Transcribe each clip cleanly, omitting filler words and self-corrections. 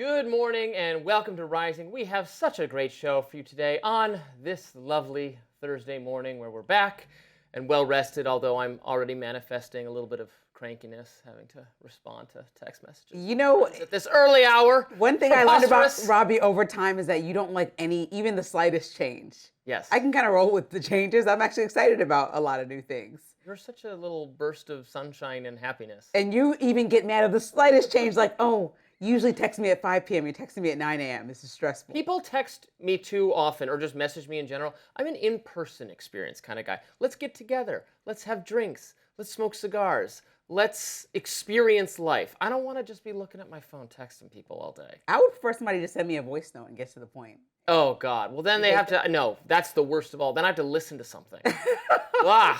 Good morning and welcome to Rising. We have such a great show for you today on this lovely Thursday morning where we're back and well rested, although I'm already manifesting a little bit of crankiness having to respond to text messages. You know, at this early hour. One thing I learned about Robby over time is that you don't like even the slightest change. Yes. I can kind of roll with the changes. I'm actually excited about a lot of new things. You're such a little burst of sunshine and happiness. And you even get mad at the slightest change, like, oh, you usually text me at 5 p.m. You're texting me at 9 a.m. This is stressful. People text me too often or just message me in general. I'm an in-person experience kind of guy. Let's get together. Let's have drinks. Let's smoke cigars. Let's experience life. I don't want to just be looking at my phone texting people all day. I would prefer somebody to send me a voice note and get to the point. Oh, God. Well, then they have to, no, that's the worst of all. Then I have to listen to something. Ugh.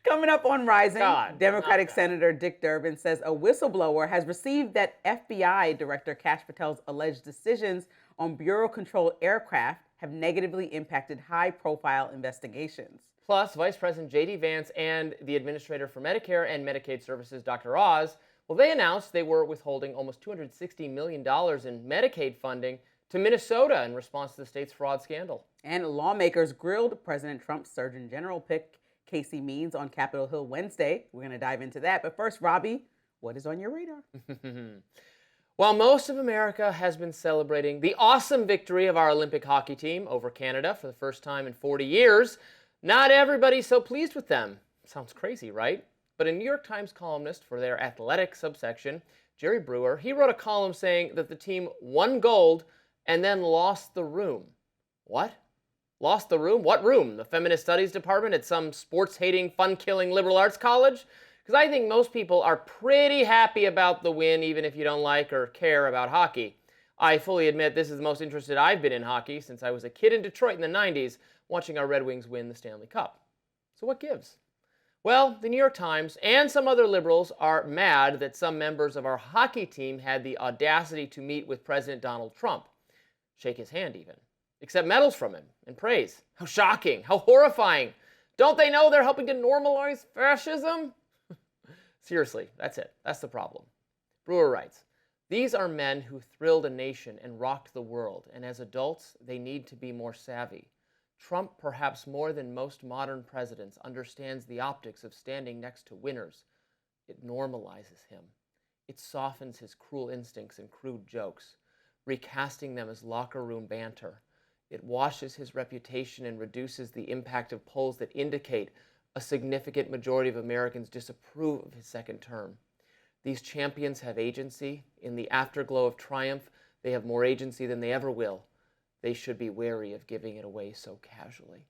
Coming up on Rising, God, Democratic Senator Dick Durbin says a whistleblower has received that FBI Director Kash Patel's alleged decisions on Bureau-controlled aircraft have negatively impacted high-profile investigations. Plus, Vice President J.D. Vance and the Administrator for Medicare and Medicaid Services, Dr. Oz, well, they announced they were withholding almost $260 million in Medicaid funding to Minnesota in response to the state's fraud scandal. And lawmakers grilled President Trump's Surgeon General pick, Casey Means, on Capitol Hill Wednesday. We're going to dive into that. But first, Robby, what is on your radar? While most of America has been celebrating the awesome victory of our Olympic hockey team over Canada for the first time in 40 years, not everybody's so pleased with them. Sounds crazy, right? But a New York Times columnist for their athletic subsection, Jerry Brewer, he wrote a column saying that the team won gold and then lost the room. What? Lost the room? What room? The Feminist Studies Department at some sports-hating, fun-killing liberal arts college? Because I think most people are pretty happy about the win, even if you don't like or care about hockey. I fully admit this is the most interested I've been in hockey since I was a kid in Detroit in the 90s, watching our Red Wings win the Stanley Cup. So what gives? Well, the New York Times and some other liberals are mad that some members of our hockey team had the audacity to meet with President Donald Trump. Shake his hand even. Accept medals from him and praise. How shocking, how horrifying. Don't they know they're helping to normalize fascism? Seriously, that's it. That's the problem. Brewer writes, these are men who thrilled a nation and rocked the world, and as adults, they need to be more savvy. Trump, perhaps more than most modern presidents, understands the optics of standing next to winners. It normalizes him. It softens his cruel instincts and crude jokes, recasting them as locker room banter. It washes his reputation and reduces the impact of polls that indicate a significant majority of Americans disapprove of his second term. These champions have agency. In the afterglow of triumph, they have more agency than they ever will. They should be wary of giving it away so casually.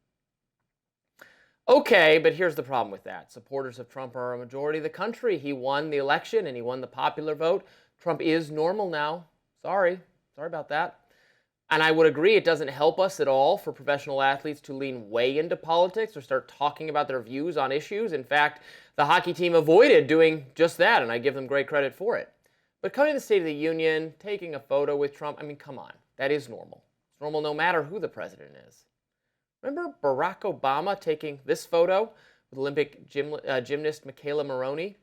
Okay, but here's the problem with that. Supporters of Trump are a majority of the country. He won the election and he won the popular vote. Trump is normal now. Sorry about that. And I would agree it doesn't help us at all for professional athletes to lean way into politics or start talking about their views on issues. In fact, the hockey team avoided doing just that, and I give them great credit for it. But coming to the State of the Union, taking a photo with Trump, I mean, come on. That is normal. It's normal no matter who the president is. Remember Barack Obama taking this photo with Olympic gymnast Michaela Maroney?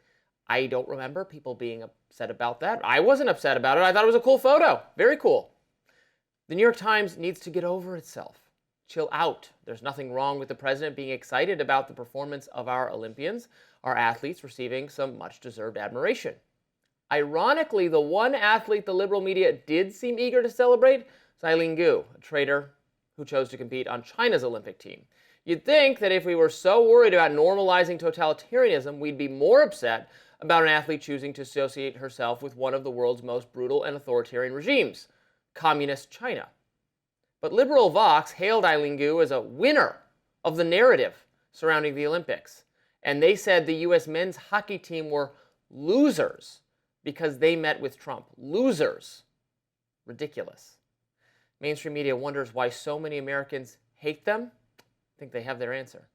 I don't remember people being upset about that. I wasn't upset about it. I thought it was a cool photo. Very cool. The New York Times needs to get over itself. Chill out. There's nothing wrong with the president being excited about the performance of our Olympians, our athletes receiving some much-deserved admiration. Ironically, the one athlete the liberal media did seem eager to celebrate is Eileen Gu, a traitor who chose to compete on China's Olympic team. You'd think that if we were so worried about normalizing totalitarianism, we'd be more upset about an athlete choosing to associate herself with one of the world's most brutal and authoritarian regimes, Communist China. But liberal Vox hailed Eileen Gu as a winner of the narrative surrounding the Olympics. And they said the U.S. men's hockey team were losers because they met with Trump. Losers. Ridiculous. Mainstream media wonders why so many Americans hate them. I think they have their answer.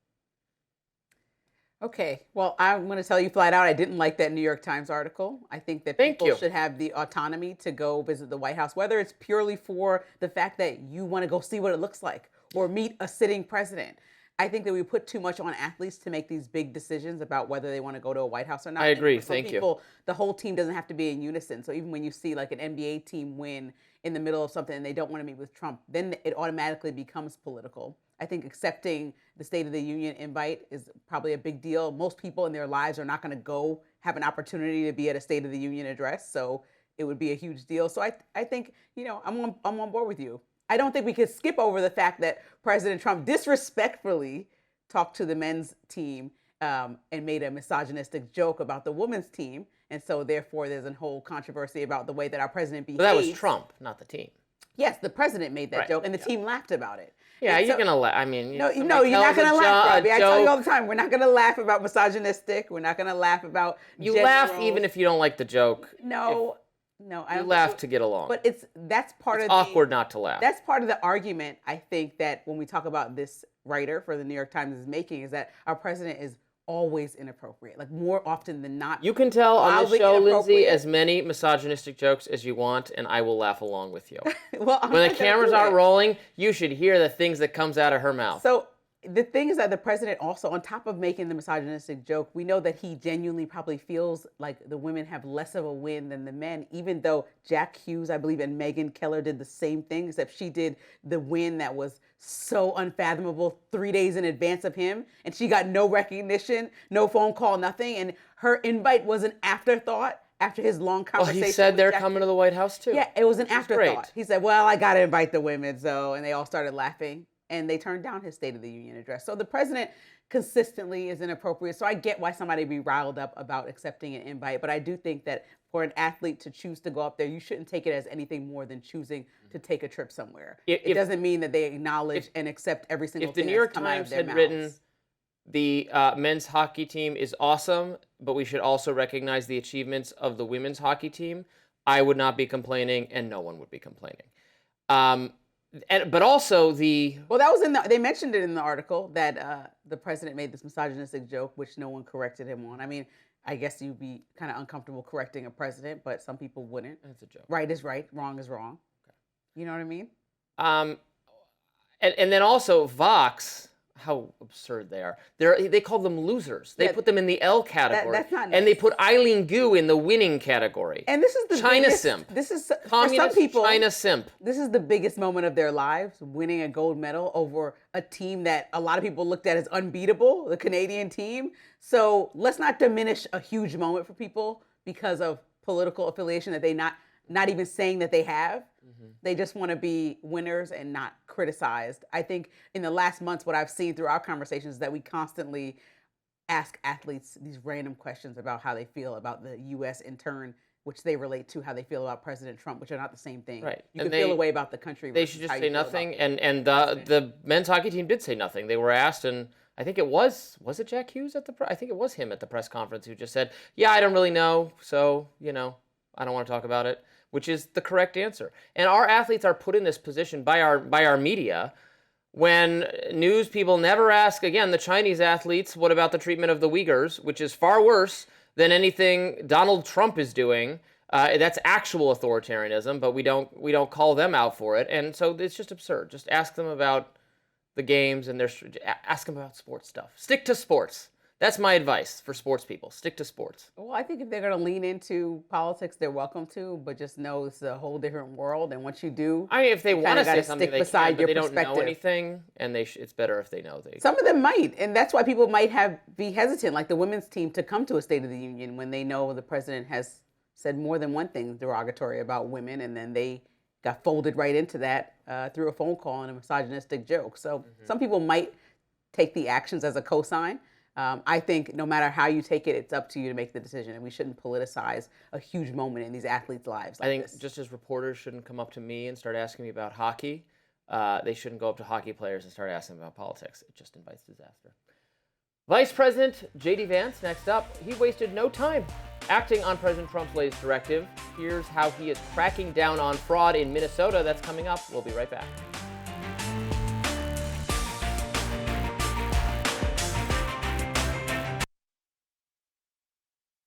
Okay, well, I'm going to tell you flat out, I didn't like that New York Times article. I think that people should have the autonomy to go visit the White House, whether it's purely for the fact that you want to go see what it looks like or meet a sitting president. I think that we put too much on athletes to make these big decisions about whether they want to go to a White House or not. I agree. And for some Thank you. people, the whole team doesn't have to be in unison. So even when you see like an NBA team win in the middle of something and they don't want to meet with Trump, then it automatically becomes political. I think accepting the State of the Union invite is probably a big deal. Most people in their lives are not going to go have an opportunity to be at a State of the Union address. So it would be a huge deal. So I think, I'm on board with you. I don't think we could skip over the fact that President Trump disrespectfully talked to the men's team and made a misogynistic joke about the women's team. And so therefore there's a whole controversy about the way that our president behaves. But that was Trump, not the team. Yes, the president made that Right, joke and the team laughed about it. Yeah, And you're so- going to laugh. I mean, No, somebody you're not tells going to laugh, Robbie. I tell you all joke. the time, we're not going to laugh about misogynistic. We're not going to laugh about You gender laugh roles. even if you don't like the joke. No, I You don't laugh think- to get along. But that's part It's of awkward not to laugh. That's part of the argument, I think, that when we talk about this writer for the New York Times is making, is that our president is always inappropriate, like more often than not. You can tell on this wildly show, Lindsay, inappropriate. as many misogynistic jokes as you want, and I will laugh along with you. Well, I'm When not the gonna cameras do aren't it. rolling, you should hear the things that comes out of her mouth. So the thing is that the president also, on top of making the misogynistic joke, we know that he genuinely probably feels like the women have less of a win than the men, even though Jack Hughes, I believe, and Megyn Kelly did the same thing, except she did the win that was so unfathomable 3 days in advance of him, and she got no recognition, no phone call, nothing, and her invite was an afterthought after his long Well, conversation. he said with they're Jack coming to the White House, too. Yeah, it was an Which is afterthought. great. He said, well, I got to invite the women, so, and they all started laughing, and they turned down his State of the Union address. So the president consistently is inappropriate. So I get why somebody would be riled up about accepting an invite, but I do think that for an athlete to choose to go up there, you shouldn't take it as anything more than choosing to take a trip somewhere. It doesn't mean that they acknowledge and accept every single If the thing New York that's come out of Times their had mouths. written the men's hockey team is awesome, but we should also recognize the achievements of the women's hockey team, I would not be complaining, and no one would be complaining. But also Well, that was they mentioned it in the article that the president made this misogynistic joke, which no one corrected him on. I mean, I guess you'd be kind of uncomfortable correcting a president, but some people wouldn't. It's a joke. Right is right, wrong is wrong. Okay. You know what I mean? And then also Vox, how absurd they are. They call them losers. They Yeah, put them in the L category. that's not And they nice. put Eileen Gu in the winning category. And this is the China biggest, simp. This is for Communist some people. China simp. This is the biggest moment of their lives, winning a gold medal over a team that a lot of people looked at as unbeatable, the Canadian team. So let's not diminish a huge moment for people because of political affiliation that they not even saying that they have. They just want to be winners and not criticized. I think in the last months, what I've seen through our conversations is that we constantly ask athletes these random questions about how they feel about the U.S. in turn, which they relate to how they feel about President Trump, which are not the same thing. Right. You And can feel a way about the country. They versus should just how you say feel about nothing. the And president. the men's hockey team did say nothing. They were asked, and I think it was it Jack Hughes at I think it was him at the press conference who just said, yeah, I don't really know, so, I don't want to talk about it, which is the correct answer. And our athletes are put in this position by our media when news people never ask, again, the Chinese athletes, what about the treatment of the Uyghurs, which is far worse than anything Donald Trump is doing. That's actual authoritarianism, but we don't call them out for it. And so it's just absurd. Just ask them about the games and ask them about sports stuff. Stick to sports. That's my advice for sports people. Stick to sports. Well, I think if they're going to lean into politics, they're welcome to, but just know it's a whole different world. And once you do, I mean, if they you want to kinda say gotta something, stick they beside can, but your they don't know perspective. anything, and it's better if they know. Some of them might, and that's why people might be hesitant, like the women's team, to come to a State of the Union when they know the president has said more than one thing derogatory about women, and then they got folded right into that through a phone call and a misogynistic joke. So some people might take the actions as a cosign. I think no matter how you take it, it's up to you to make the decision, and we shouldn't politicize a huge moment in these athletes' lives. I think just as reporters shouldn't come up to me and start asking me about hockey, they shouldn't go up to hockey players and start asking about politics. It just invites disaster. Vice President J.D. Vance, next up, he wasted no time acting on President Trump's latest directive. Here's how he is cracking down on fraud in Minnesota. That's coming up. We'll be right back.